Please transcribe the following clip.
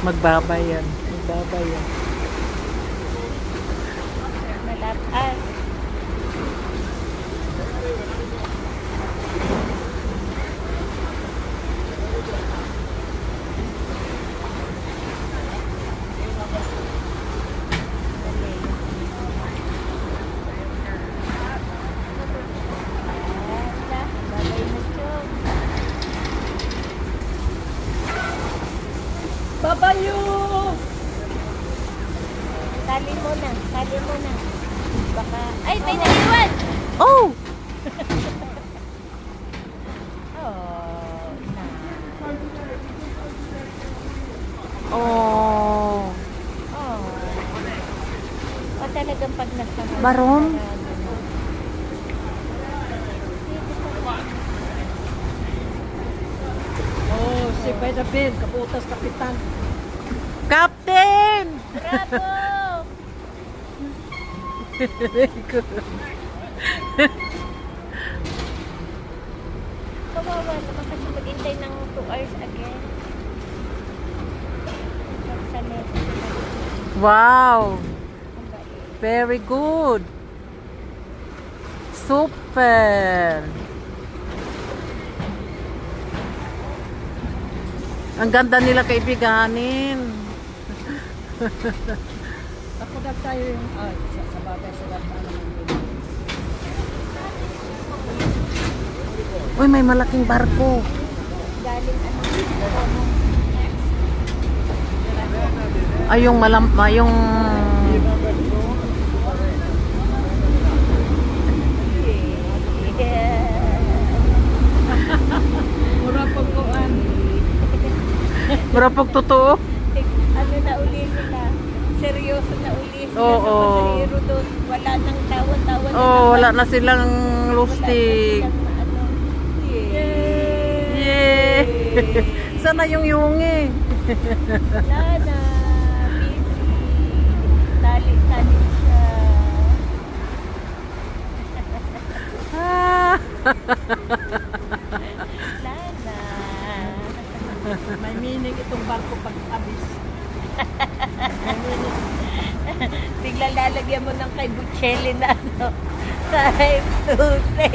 Magbabay yan. Magbabay yan. Malakas. Babayo! Tali mo na. Tali mo na. Baka... Ay, may naiwan! Oh! Oh, na. Oh! Oh. O talagang pag nasa... Baron? Oh, si Pedapin, kaputas kapitan. Captain! Bravo! Very good. Kawawa naman kasi maghintay ng 2 hours again. Sa level. Wow! Ang bait. Very good. Super. Ang ganda nila kaibiganin. Ako daw tayo yung sa bagay sa data naman. Uy, may malaking barko. Galing ano? Ay, yung yung Mura pagkuhan. marapog totoo. Ano na uli sila? Seryoso na uli sila Oo. sa pasahero doon. Wala nang tawa-tawa na Oh, naman. wala na silang lustig. Wala na silang ano. Yay! Sana yung yungi. Wala na. Busy. Tali-tali siya. Ah. Wala na. May meaning itong barko pag-abis. Bigla lalagyan mo ng kay Buccelli na ano. 5, 2, 6.